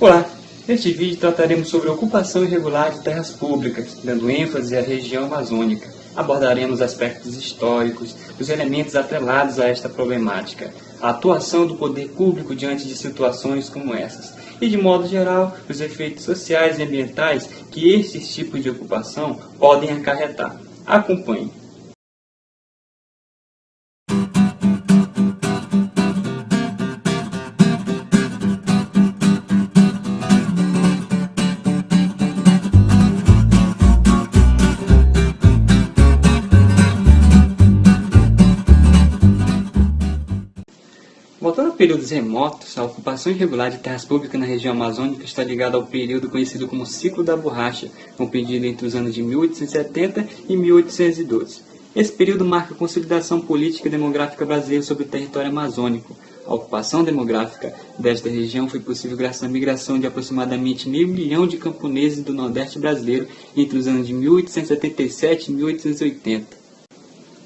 Olá! Neste vídeo trataremos sobre a ocupação irregular de terras públicas, dando ênfase à região amazônica. Abordaremos aspectos históricos, os elementos atrelados a esta problemática, a atuação do poder público diante de situações como essas, e de modo geral, os efeitos sociais e ambientais que estes tipos de ocupação podem acarretar. Acompanhe! Voltando a períodos remotos, a ocupação irregular de terras públicas na região amazônica está ligada ao período conhecido como Ciclo da Borracha, compreendido entre os anos de 1870 e 1812. Esse período marca a consolidação política e demográfica brasileira sobre o território amazônico. A ocupação demográfica desta região foi possível graças à migração de aproximadamente meio milhão de camponeses do Nordeste brasileiro entre os anos de 1877 e 1880.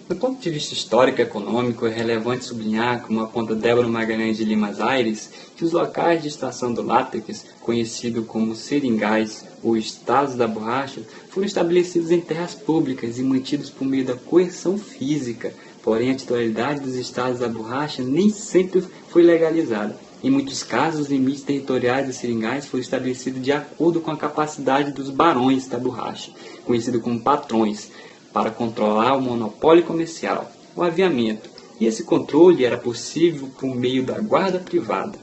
Do ponto de vista histórico e econômico, é relevante sublinhar, como aponta Débora Magalhães de Limas Aires, que os locais de extração do látex, conhecido como seringais ou estados da borracha, foram estabelecidos em terras públicas e mantidos por meio da coerção física. Porém, a titularidade dos estados da borracha nem sempre foi legalizada. Em muitos casos, os limites territoriais dos seringais foram estabelecidos de acordo com a capacidade dos barões da borracha, conhecidos como patrões, para controlar o monopólio comercial, o aviamento, e esse controle era possível por meio da guarda privada.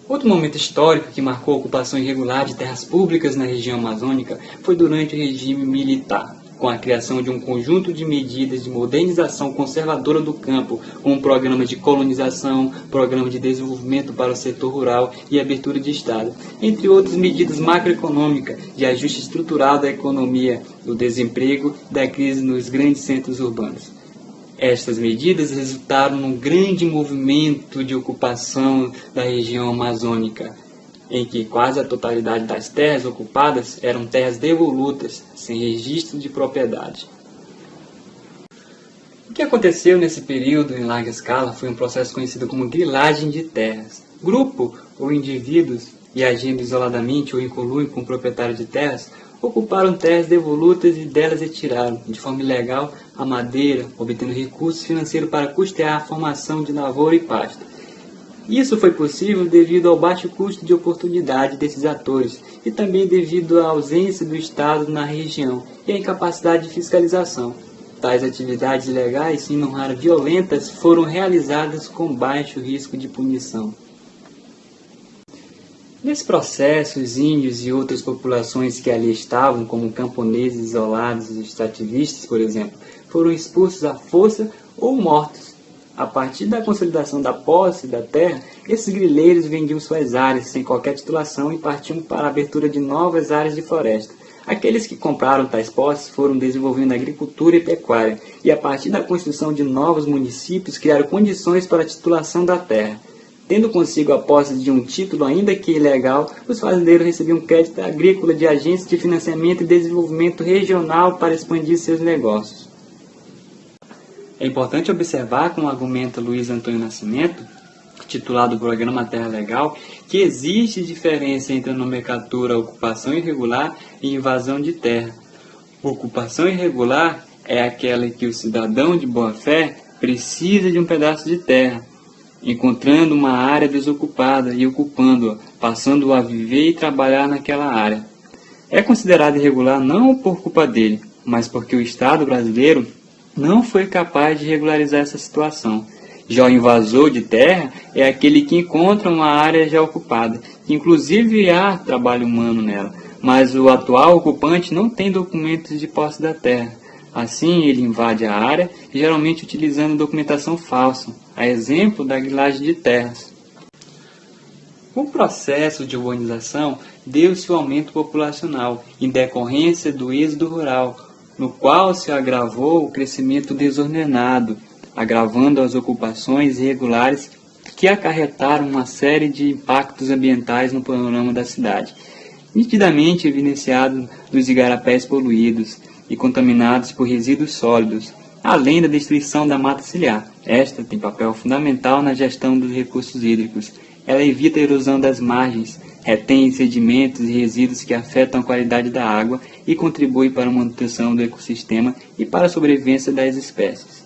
Outro momento histórico que marcou a ocupação irregular de terras públicas na região amazônica foi durante o regime militar, com a criação de um conjunto de medidas de modernização conservadora do campo, como programa de colonização, programa de desenvolvimento para o setor rural e abertura de estado, entre outras medidas macroeconômicas de ajuste estrutural da economia, do desemprego e da crise nos grandes centros urbanos. Estas medidas resultaram num grande movimento de ocupação da região amazônica, em que quase a totalidade das terras ocupadas eram terras devolutas, sem registro de propriedade. O que aconteceu nesse período em larga escala foi um processo conhecido como grilagem de terras. Grupo ou indivíduos, e agindo isoladamente ou em conluio com o proprietário de terras, ocuparam terras devolutas e delas retiraram, de forma ilegal, a madeira, obtendo recursos financeiros para custear a formação de lavoura e pasto. Isso foi possível devido ao baixo custo de oportunidade desses atores e também devido à ausência do Estado na região e à incapacidade de fiscalização. Tais atividades ilegais e não raro violentas foram realizadas com baixo risco de punição. Nesse processo, os índios e outras populações que ali estavam, como camponeses isolados e extrativistas, por exemplo, foram expulsos à força ou mortos. A partir da consolidação da posse da terra, esses grileiros vendiam suas áreas sem qualquer titulação e partiam para a abertura de novas áreas de floresta. Aqueles que compraram tais posses foram desenvolvendo agricultura e pecuária, e a partir da construção de novos municípios criaram condições para a titulação da terra. Tendo consigo a posse de um título ainda que ilegal, os fazendeiros recebiam crédito agrícola de agências de financiamento e desenvolvimento regional para expandir seus negócios. É importante observar, como argumenta Luiz Antônio Nascimento, titulado do programa Terra Legal, que existe diferença entre a nomenclatura ocupação irregular e invasão de terra. Ocupação irregular é aquela em que o cidadão de boa-fé precisa de um pedaço de terra, encontrando uma área desocupada e ocupando-a, passando-a a viver e trabalhar naquela área. É considerado irregular não por culpa dele, mas porque o Estado brasileiro não foi capaz de regularizar essa situação. Já o invasor de terra é aquele que encontra uma área já ocupada, que inclusive há trabalho humano nela, mas o atual ocupante não tem documentos de posse da terra. Assim, ele invade a área, geralmente utilizando documentação falsa, a exemplo da grilagem de terras. Com o processo de urbanização, deu-se o aumento populacional, em decorrência do êxodo rural, no qual se agravou o crescimento desordenado, agravando as ocupações irregulares que acarretaram uma série de impactos ambientais no panorama da cidade, nitidamente evidenciado nos igarapés poluídos e contaminados por resíduos sólidos, além da destruição da mata ciliar. Esta tem papel fundamental na gestão dos recursos hídricos. Ela evita a erosão das margens, retém sedimentos e resíduos que afetam a qualidade da água e contribuem para a manutenção do ecossistema e para a sobrevivência das espécies.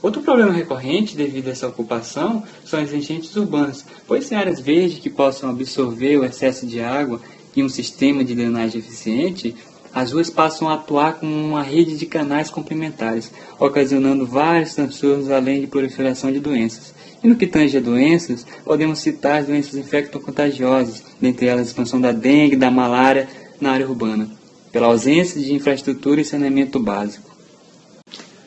Outro problema recorrente devido a essa ocupação são as enchentes urbanas, pois sem áreas verdes que possam absorver o excesso de água e um sistema de drenagem eficiente, as ruas passam a atuar como uma rede de canais complementares, ocasionando vários transtornos além de proliferação de doenças. E no que tange a doenças, podemos citar as doenças infecto-contagiosas, dentre elas a expansão da dengue e da malária na área urbana, pela ausência de infraestrutura e saneamento básico.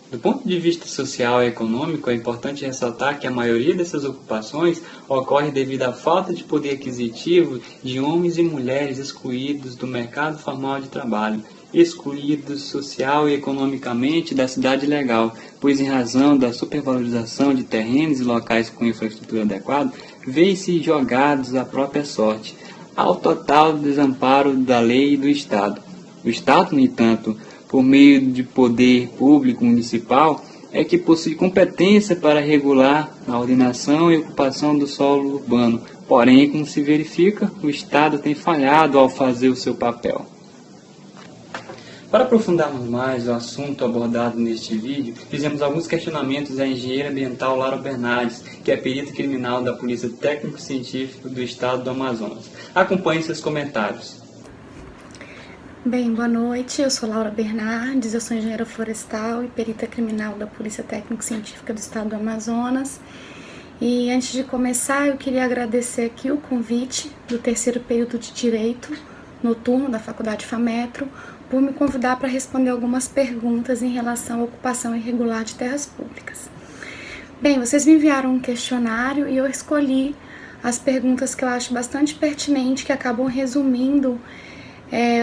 Do ponto de vista social e econômico, é importante ressaltar que a maioria dessas ocupações ocorre devido à falta de poder aquisitivo de homens e mulheres excluídos do mercado formal de trabalho, excluídos social e economicamente da cidade legal, pois em razão da supervalorização de terrenos e locais com infraestrutura adequada, veem-se jogados à própria sorte, ao total desamparo da lei e do Estado. O Estado, no entanto, por meio de poder público municipal, é que possui competência para regular a ordenação e ocupação do solo urbano. Porém, como se verifica, o Estado tem falhado ao fazer o seu papel. Para aprofundarmos mais o assunto abordado neste vídeo, fizemos alguns questionamentos à engenheira ambiental Laura Bernardes, que é perita criminal da Polícia Técnico-Científica do Estado do Amazonas. Acompanhe seus comentários. Bem, boa noite, eu sou Laura Bernardes, eu sou engenheira florestal e perita criminal da Polícia Técnico-Científica do Estado do Amazonas. E antes de começar, eu queria agradecer aqui o convite do terceiro período de Direito Noturno da Faculdade FAMetro por me convidar para responder algumas perguntas em relação à ocupação irregular de terras públicas. Bem, vocês me enviaram um questionário e eu escolhi as perguntas que eu acho bastante pertinentes, que acabam resumindo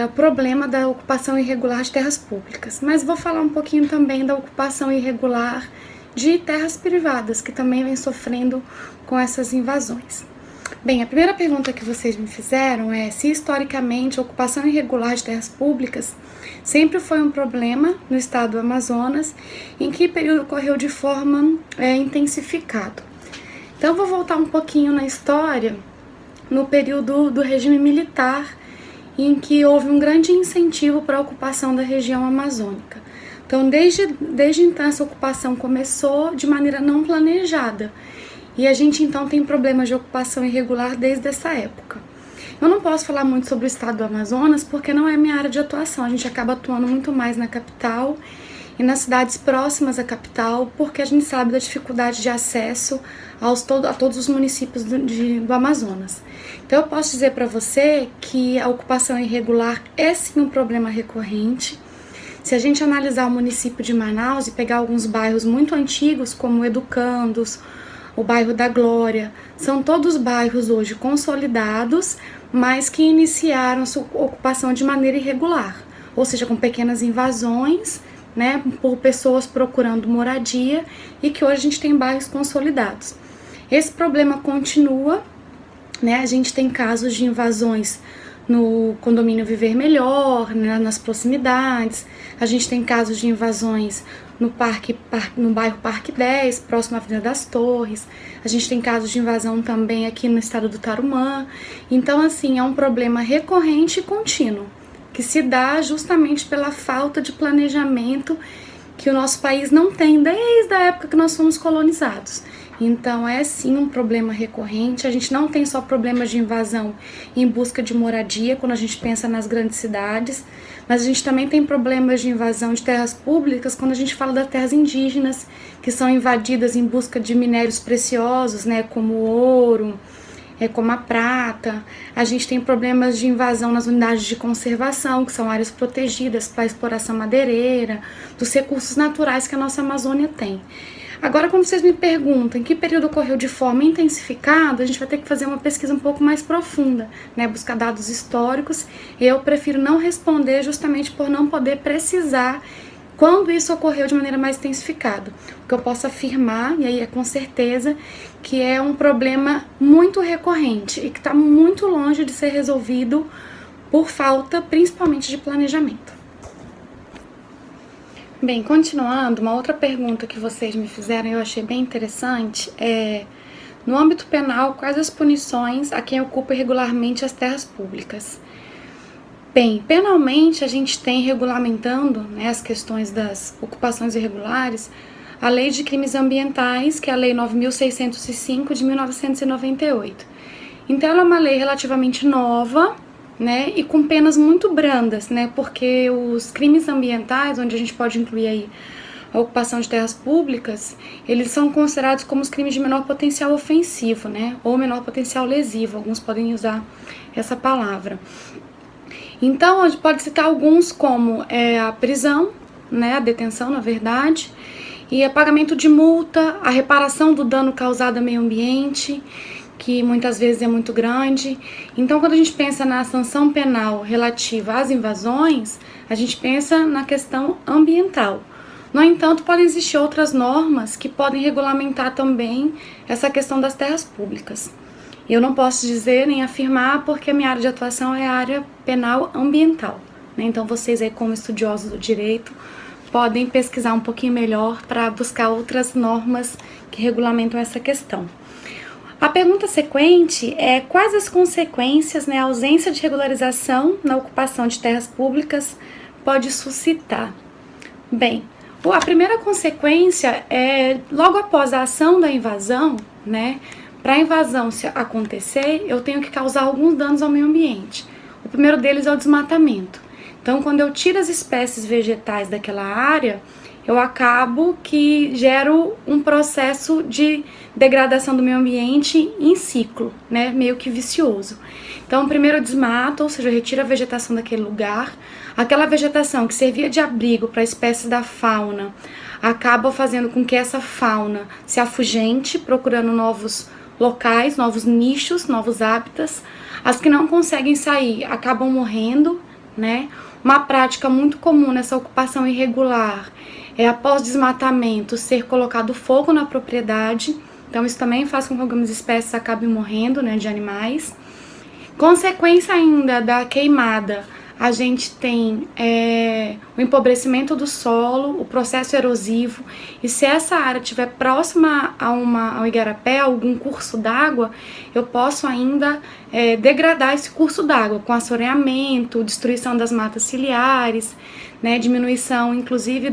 o problema da ocupação irregular de terras públicas. Mas vou falar um pouquinho também da ocupação irregular de terras privadas, que também vem sofrendo com essas invasões. Bem, a primeira pergunta que vocês me fizeram é se historicamente a ocupação irregular de terras públicas sempre foi um problema no estado do Amazonas, em que período ocorreu de forma intensificada. Então, vou voltar um pouquinho na história, no período do regime militar, em que houve um grande incentivo para a ocupação da região amazônica. Então, desde então, essa ocupação começou de maneira não planejada. E a gente, então, tem problemas de ocupação irregular desde essa época. Eu não posso falar muito sobre o estado do Amazonas, porque não é minha área de atuação. A gente acaba atuando muito mais na capital e nas cidades próximas à capital, porque a gente sabe da dificuldade de acesso a todos os municípios do Amazonas. Então eu posso dizer para você que a ocupação irregular é sim um problema recorrente. Se a gente analisar o município de Manaus e pegar alguns bairros muito antigos, como Educandos, o bairro da Glória, são todos bairros hoje consolidados, mas que iniciaram sua ocupação de maneira irregular, ou seja, com pequenas invasões, né, por pessoas procurando moradia, e que hoje a gente tem bairros consolidados. Esse problema continua, né, a gente tem casos de invasões no condomínio Viver Melhor, né, nas proximidades, a gente tem casos de invasões no bairro Parque 10, próximo à Avenida das Torres, a gente tem casos de invasão também aqui no estado do Tarumã. Então, assim, é um problema recorrente e contínuo, que se dá justamente pela falta de planejamento que o nosso país não tem desde a época que nós fomos colonizados. Então é sim um problema recorrente. A gente não tem só problemas de invasão em busca de moradia quando a gente pensa nas grandes cidades, mas a gente também tem problemas de invasão de terras públicas quando a gente fala das terras indígenas, que são invadidas em busca de minérios preciosos, né, como o ouro, como a prata. A gente tem problemas de invasão nas unidades de conservação, que são áreas protegidas para a exploração madeireira, dos recursos naturais que a nossa Amazônia tem. Agora, quando vocês me perguntam em que período ocorreu de forma intensificada, a gente vai ter que fazer uma pesquisa um pouco mais profunda, né? Buscar dados históricos. Eu prefiro não responder justamente por não poder precisar quando isso ocorreu de maneira mais intensificada. O que eu posso afirmar, e aí é com certeza, que é um problema muito recorrente e que está muito longe de ser resolvido por falta, principalmente, de planejamento. Bem, continuando, uma outra pergunta que vocês me fizeram e eu achei bem interessante é No âmbito penal, quais as punições a quem ocupa irregularmente as terras públicas? Bem, penalmente a gente tem regulamentando, né, as questões das ocupações irregulares, a Lei de Crimes Ambientais, que é a Lei 9.605 de 1998. Então ela é uma lei relativamente nova, né, e com penas muito brandas, né, porque os crimes ambientais, onde a gente pode incluir aí a ocupação de terras públicas, eles são considerados como os crimes de menor potencial ofensivo, né, ou menor potencial lesivo, alguns podem usar essa palavra. Então, a gente pode citar alguns como a prisão, né, a detenção, na verdade, e o pagamento de multa, a reparação do dano causado ao meio ambiente, que muitas vezes é muito grande. Então, quando a gente pensa na sanção penal relativa às invasões, a gente pensa na questão ambiental. No entanto, podem existir outras normas que podem regulamentar também essa questão das terras públicas. Eu não posso dizer nem afirmar porque a minha área de atuação é a área penal ambiental, né? Então vocês aí, como estudiosos do direito, podem pesquisar um pouquinho melhor para buscar outras normas que regulamentam essa questão. A pergunta sequente é: quais as consequências, né, a ausência de regularização na ocupação de terras públicas pode suscitar? Bem, a primeira consequência é, logo após a ação da invasão, né, para a invasão se acontecer, eu tenho que causar alguns danos ao meio ambiente. O primeiro deles é o desmatamento. Então, quando eu tiro as espécies vegetais daquela área, eu acabo que gero um processo de degradação do meio ambiente em ciclo, né, meio que vicioso. Então, primeiro eu desmato, ou seja, eu retiro a vegetação daquele lugar. Aquela vegetação que servia de abrigo para espécies da fauna, acaba fazendo com que essa fauna se afugente, procurando novos locais, novos nichos, novos hábitats. As que não conseguem sair acabam morrendo, né? Uma prática muito comum nessa ocupação irregular é, após desmatamento, ser colocado fogo na propriedade. Então isso também faz com que algumas espécies acabem morrendo, né, de animais. Consequência ainda da queimada, a gente tem o empobrecimento do solo, o processo erosivo, e se essa área estiver próxima ao igarapé, a algum curso d'água, eu posso ainda degradar esse curso d'água com assoreamento, destruição das matas ciliares, né, diminuição inclusive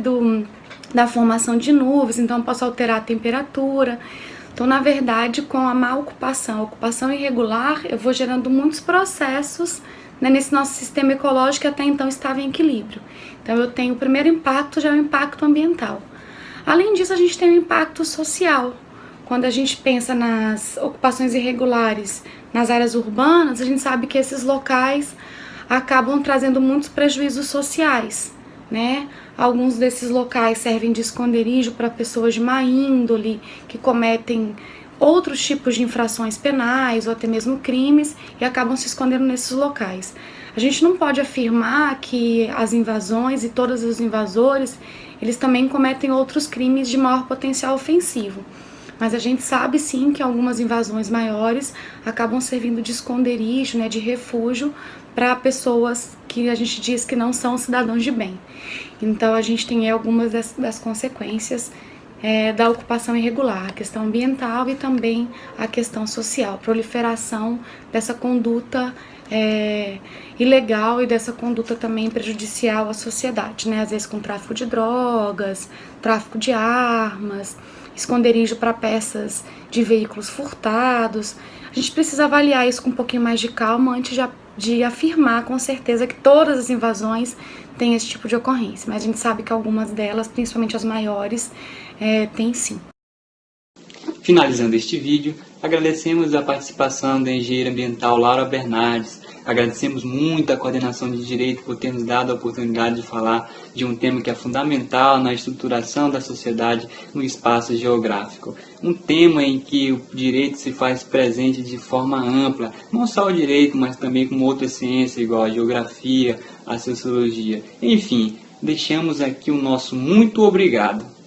da formação de nuvens, então eu posso alterar a temperatura. Então, na verdade, com a má ocupação, a ocupação irregular, eu vou gerando muitos processos, né, nesse nosso sistema ecológico que até então estava em equilíbrio. Então eu tenho o primeiro impacto, já é o impacto ambiental. Além disso, a gente tem o impacto social. Quando a gente pensa nas ocupações irregulares nas áreas urbanas, a gente sabe que esses locais acabam trazendo muitos prejuízos sociais, né? Alguns desses locais servem de esconderijo para pessoas de má índole, que cometem outros tipos de infrações penais ou até mesmo crimes e acabam se escondendo nesses locais. A gente não pode afirmar que as invasões e todos os invasores, eles também cometem outros crimes de maior potencial ofensivo. Mas a gente sabe sim que algumas invasões maiores acabam servindo de esconderijo, né, de refúgio para pessoas que a gente diz que não são cidadãos de bem. Então a gente tem algumas das consequências da ocupação irregular, a questão ambiental e também a questão social, proliferação dessa conduta ilegal e dessa conduta também prejudicial à sociedade, né? Às vezes com tráfico de drogas, tráfico de armas, esconderijo para peças de veículos furtados. A gente precisa avaliar isso com um pouquinho mais de calma antes de afirmar com certeza que todas as invasões têm esse tipo de ocorrência, mas a gente sabe que algumas delas, principalmente as maiores, tem sim. Finalizando este vídeo, agradecemos a participação da engenheira ambiental Laura Bernardes. Agradecemos muito a coordenação de direito por ter nos dado a oportunidade de falar de um tema que é fundamental na estruturação da sociedade no espaço geográfico. Um tema em que o direito se faz presente de forma ampla, não só o direito, mas também com outras ciências, igual a geografia, a sociologia. Enfim, deixamos aqui o nosso muito obrigado.